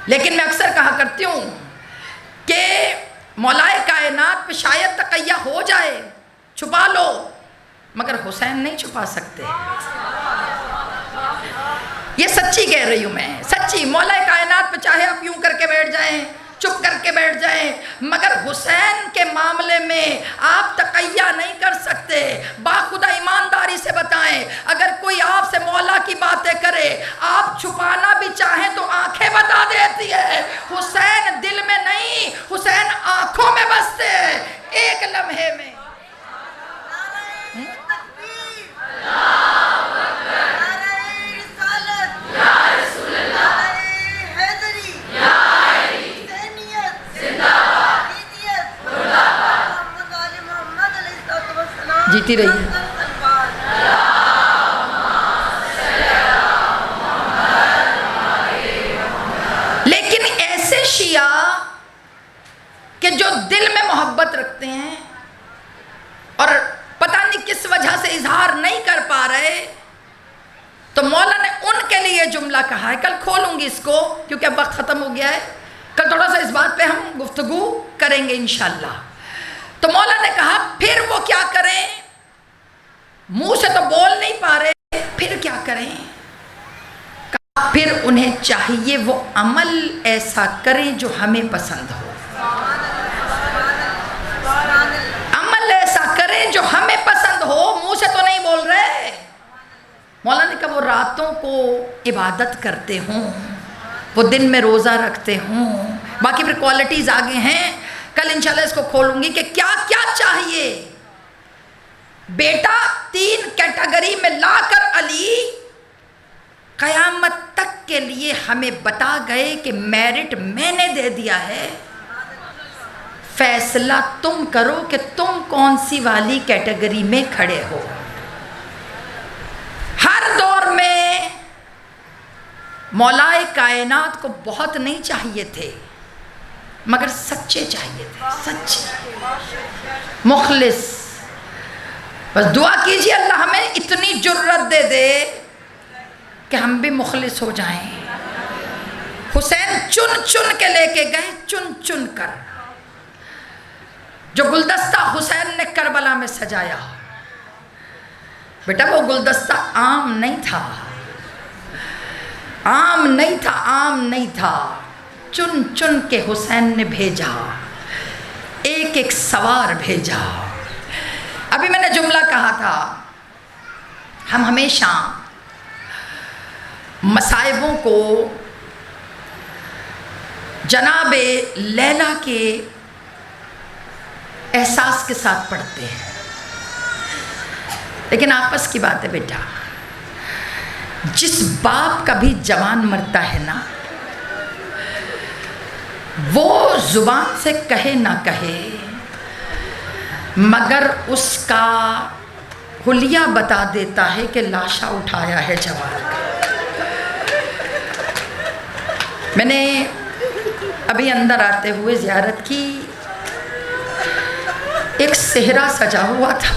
S1: لیکن میں اکثر کہا کرتی ہوں کہ مولائے کائنات پہ شاید تقیہ ہو جائے، چھپا لو، مگر حسین نہیں چھپا سکتے۔ یہ سچی کہہ رہی ہوں میں، سچی۔ مولا کائنات پہ چاہے آپ یوں کر کے بیٹھ جائیں، چپ کر کے بیٹھ جائیں، مگر حسین کے معاملے میں آپ تقیہ نہیں کر سکتے۔ باخدا ایمانداری سے بتائیں، اگر کوئی آپ سے مولا کی باتیں کرے، آپ چھپانا بھی چاہیں تو آنکھیں بتا دیتی ہے۔ حسین دل میں نہیں، حسین آنکھوں میں بستے ہیں، ایک لمحے میں۔ جیتی رہی ہے۔ لیکن ایسے شیعہ کہ جو دل میں محبت رکھتے ہیں اور پتہ نہیں کس وجہ سے اظہار نہیں کر پا رہے، تو مولا نے ان کے لیے جملہ کہا ہے۔ کل کھولوں گی اس کو کیونکہ اب وقت ختم ہو گیا ہے، کل تھوڑا سا اس بات پہ ہم گفتگو کریں گے انشاءاللہ۔ تو مولا نے کہا پھر وہ کیا کریں؟ منہ سے تو بول نہیں پا رہے، پھر کیا کریں؟ کہا پھر انہیں چاہیے وہ عمل ایسا کریں جو ہمیں پسند ہو، عمل ایسا کریں جو ہمیں پسند ہو۔ منہ سے تو نہیں بول رہے۔ مولا نے کہا وہ راتوں کو عبادت کرتے ہوں، وہ دن میں روزہ رکھتے ہوں، باقی پھر کوالٹیز آگے ہیں، کل انشاءاللہ اس کو کھولوں گی کہ کیا کیا چاہیے۔ بیٹا 3 کیٹیگری میں لا کر علی قیامت تک کے لیے ہمیں بتا گئے کہ میرٹ میں نے دے دیا ہے، فیصلہ تم کرو کہ تم کون سی والی کیٹیگری میں کھڑے ہو۔ ہر دور میں مولائے کائنات کو بہت نہیں چاہیے تھے، مگر سچے چاہیے تھے، سچے مخلص۔ بس دعا کیجئے اللہ ہمیں اتنی جرت دے دے کہ ہم بھی مخلص ہو جائیں۔ حسین چن چن کے لے کے گئے، چن چن کر۔ جو گلدستہ حسین نے کربلا میں سجایا، بیٹا وہ گلدستہ عام نہیں تھا، عام نہیں تھا، عام نہیں تھا۔ چن چن کے حسین نے بھیجا، ایک ایک سوار بھیجا۔ ابھی میں نے جملہ کہا تھا، ہم ہمیشہ مصائبوں کو جناب لیلا کے احساس کے ساتھ پڑھتے ہیں، لیکن آپس کی بات ہے بیٹا، جس باپ کا بھی جوان مرتا ہے نا، وہ زبان سے کہے نہ کہے مگر اس کا حلیہ بتا دیتا ہے کہ لاشا اٹھایا ہے جوان کا۔ میں نے ابھی اندر آتے ہوئے زیارت کی، ایک صحرا سجا ہوا تھا،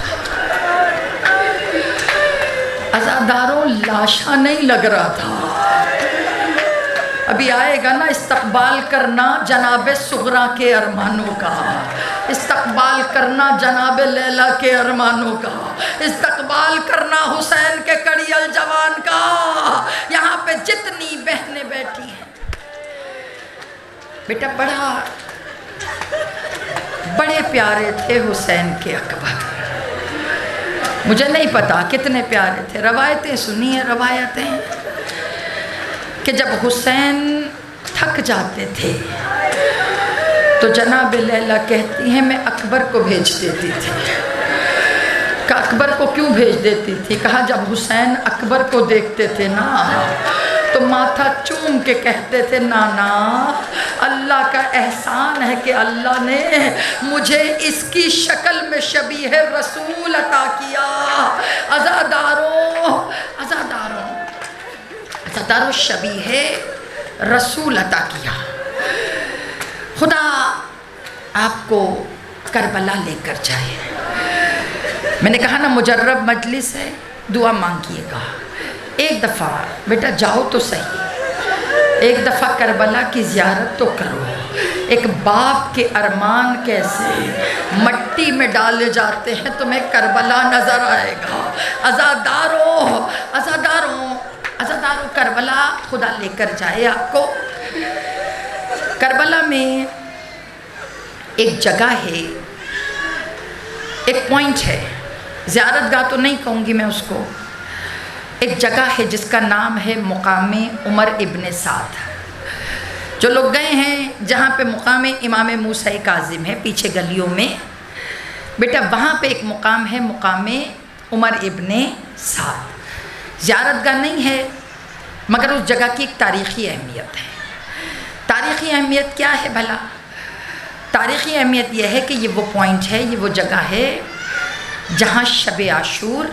S1: عزاداروں لاشا نہیں لگ رہا تھا۔ ابھی آئے گا نا استقبال کرنا جناب صغرا کے ارمانوں کا، استقبال کرنا جناب لیلا کے ارمانوں کا، استقبال کرنا حسین کے کڑی الجوان کا۔ یہاں پہ جتنی بہنیں بیٹھی ہیں، بیٹا بڑے پیارے تھے حسین کے اکبر، مجھے نہیں پتا کتنے پیارے تھے، روایتیں سنی ہیں، روایتیں کہ جب حسین تھک جاتے تھے تو جناب لیلا کہتی ہیں میں اکبر کو بھیج دیتی تھی۔ کہا اکبر کو کیوں بھیج دیتی تھی؟ کہا جب حسین اکبر کو دیکھتے تھے نا تو ماتھا چوم کے کہتے تھے نانا اللہ کا احسان ہے کہ اللہ نے مجھے اس کی شکل میں شبیہ رسول عطا کیا۔ عزاداروں شبیہ رسول عطا کیا۔ خدا آپ کو کربلا لے کر جائے۔ میں نے کہا نا مجرب مجلس ہے، دعا مانگیے گا۔ ایک دفعہ بیٹا جاؤ تو صحیح، ایک دفعہ کربلا کی زیارت تو کرو۔ ایک باپ کے ارمان کیسے مٹی میں ڈالے جاتے ہیں، تمہیں کربلا نظر آئے گا۔ عزاداروں عزاداروں عزاداروں، کربلا خدا لے کر جائے آپ کو۔ کربلا میں ایک جگہ ہے، ایک پوائنٹ ہے، زیارت گاہ تو نہیں کہوں گی میں اس کو، ایک جگہ ہے جس کا نام ہے مقام عمر ابن سعد۔ جو لوگ گئے ہیں جہاں پہ مقام امام موسیٰ کاظم ہے پیچھے گلیوں میں، بیٹا وہاں پہ ایک مقام ہے مقام عمر ابن سعد۔ زیارت گاہ نہیں ہے مگر اس جگہ کی ایک تاریخی اہمیت ہے۔ تاریخی اہمیت کیا ہے بھلا؟ تاریخی اہمیت یہ ہے کہ یہ وہ پوائنٹ ہے، یہ وہ جگہ ہے جہاں شب عاشور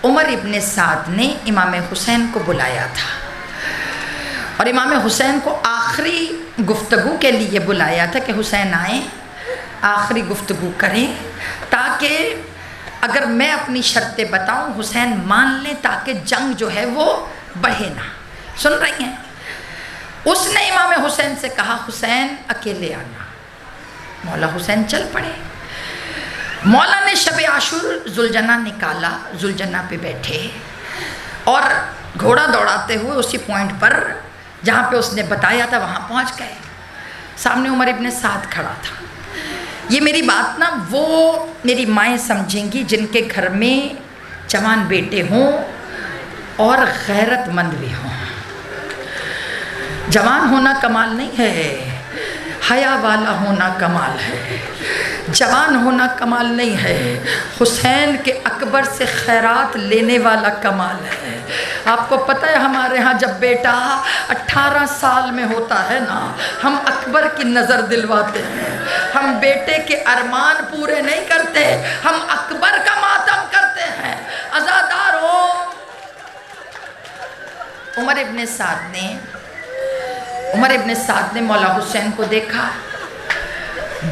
S1: عمر ابن سعد نے امام حسین کو بلایا تھا، اور امام حسین کو آخری گفتگو کے لیے بلایا تھا کہ حسین آئیں، آخری گفتگو کریں، تاکہ اگر میں اپنی شرطیں بتاؤں حسین مان لیں، تاکہ جنگ جو ہے وہ بڑھے نہ۔ سن رہی ہیں؟ اس نے امام حسین سے کہا حسین اکیلے آنا۔ مولا حسین چل پڑے۔ مولا نے شب عاشور ذوالجنہ نکالا، ذوالجنہ پہ بیٹھے اور گھوڑا دوڑاتے ہوئے اسی پوائنٹ پر جہاں پہ اس نے بتایا تھا وہاں پہنچ گئے۔ سامنے عمر ابن سعد کھڑا تھا۔ یہ میری بات نا وہ میری مائیں سمجھیں گی جن کے گھر میں جوان بیٹے ہوں اور غیرت مند بھی ہوں۔ جوان ہونا کمال نہیں ہے، حیا والا ہونا کمال ہے۔ جوان ہونا کمال نہیں ہے، حسین کے اکبر سے خیرات لینے والا کمال ہے۔ آپ کو پتہ ہے ہمارے ہاں جب بیٹا 18 سال میں ہوتا ہے نا، ہم اکبر کی نظر دلواتے ہیں۔ ہم بیٹے کے ارمان پورے نہیں کرتے، ہم اکبر کا ماتم کرتے ہیں۔ عزاداروں، عمر ابن سعد نے مولا حسین کو دیکھا۔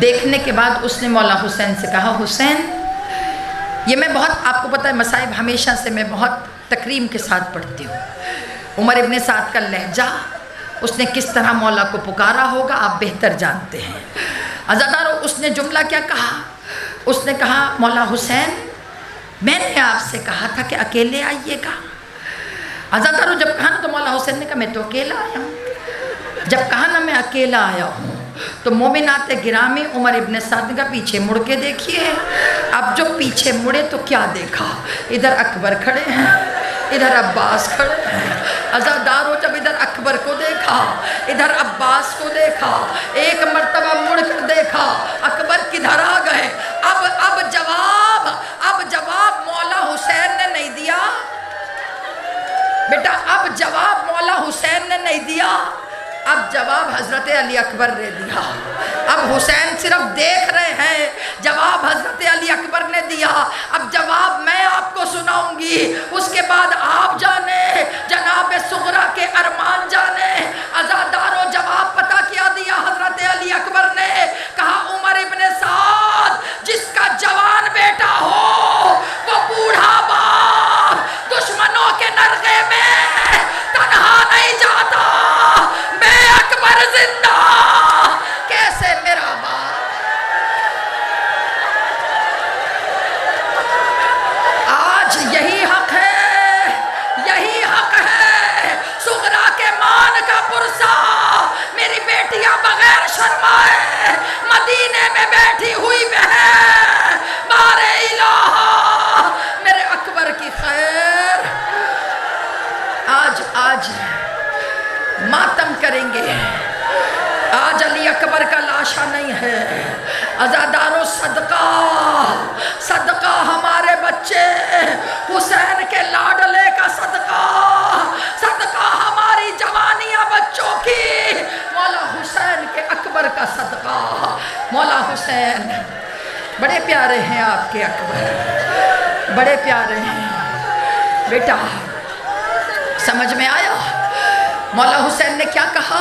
S1: دیکھنے کے بعد اس نے مولا حسین سے کہا حسین، یہ میں بہت آپ کو پتہ ہے مصائب ہمیشہ سے میں بہت تکریم کے ساتھ پڑھتی ہوں۔ عمر ابن سعد کا لہجہ، اس نے کس طرح مولا کو پکارا ہوگا آپ بہتر جانتے ہیں۔ عزادارو، اس نے جملہ کیا کہا؟ اس نے کہا مولا حسین میں نے آپ سے کہا تھا کہ اکیلے آئیے گا۔ عزادارو، جب کہا نا تو مولا حسین نے کہا میں تو اکیلا آیا ہوں۔ جب کہا نا میں اکیلا آیا ہوں تو مومنات گرامی عمر ابن سعد کا پیچھے مڑ کے دیکھیے۔ اب جو پیچھے مڑے تو کیا دیکھا؟ ادھر اکبر کھڑے ہیں، ادھر عباس کھڑے ہیں۔ عزادارو، جب ادھر اکبر کو دیکھا، ادھر عباس کو دیکھا، ایک مرتبہ مڑ کر دیکھا، اکبر کدھر آ گئے؟ اب جواب مولا حسین نے نہیں دیا بیٹا، اب جواب مولا حسین نے نہیں دیا، اب جواب حضرت علی اکبر نے دیا۔ اب حسین صرف دیکھ رہے ہیں، جواب حضرت علی اکبر نے دیا۔ اب جواب میں آپ کو سناؤں گی، اس کے بعد آپ جانے، جناب صغرا کے ارمان جانے۔ عزادارو، جواب پتہ کیا دیا حضرت علی اکبر نے؟ کہا عمر ابن سعد، جس کا جوان بیٹا ہو وہ بوڑھا باپ دشمنوں کے نرغے میں تنہا نہیں جاتا، میں اکبر زندہ کیسے میرا باپ۔ آج یہی حق ہے، یہی حق ہے، صغرا کے مان کا پرسا میری بیٹیاں بغیر شرمائے مدینے میں بیٹھی ہوئی بہن، بارے الہ میرے اکبر کی خیر۔ آج ماتم کریں گے، آج علی اکبر کا لاشا نہیں ہے۔ عزادارو، صدقہ ہمارے بچے حسین کے لاڈلے کا صدقہ ہماری جوانیاں بچوں کی، مولا حسین کے اکبر کا صدقہ۔ مولا حسین بڑے پیارے ہیں آپ کے اکبر، بڑے پیارے ہیں بیٹا۔ سمجھ میں آیا مولا حسین نے کیا کہا؟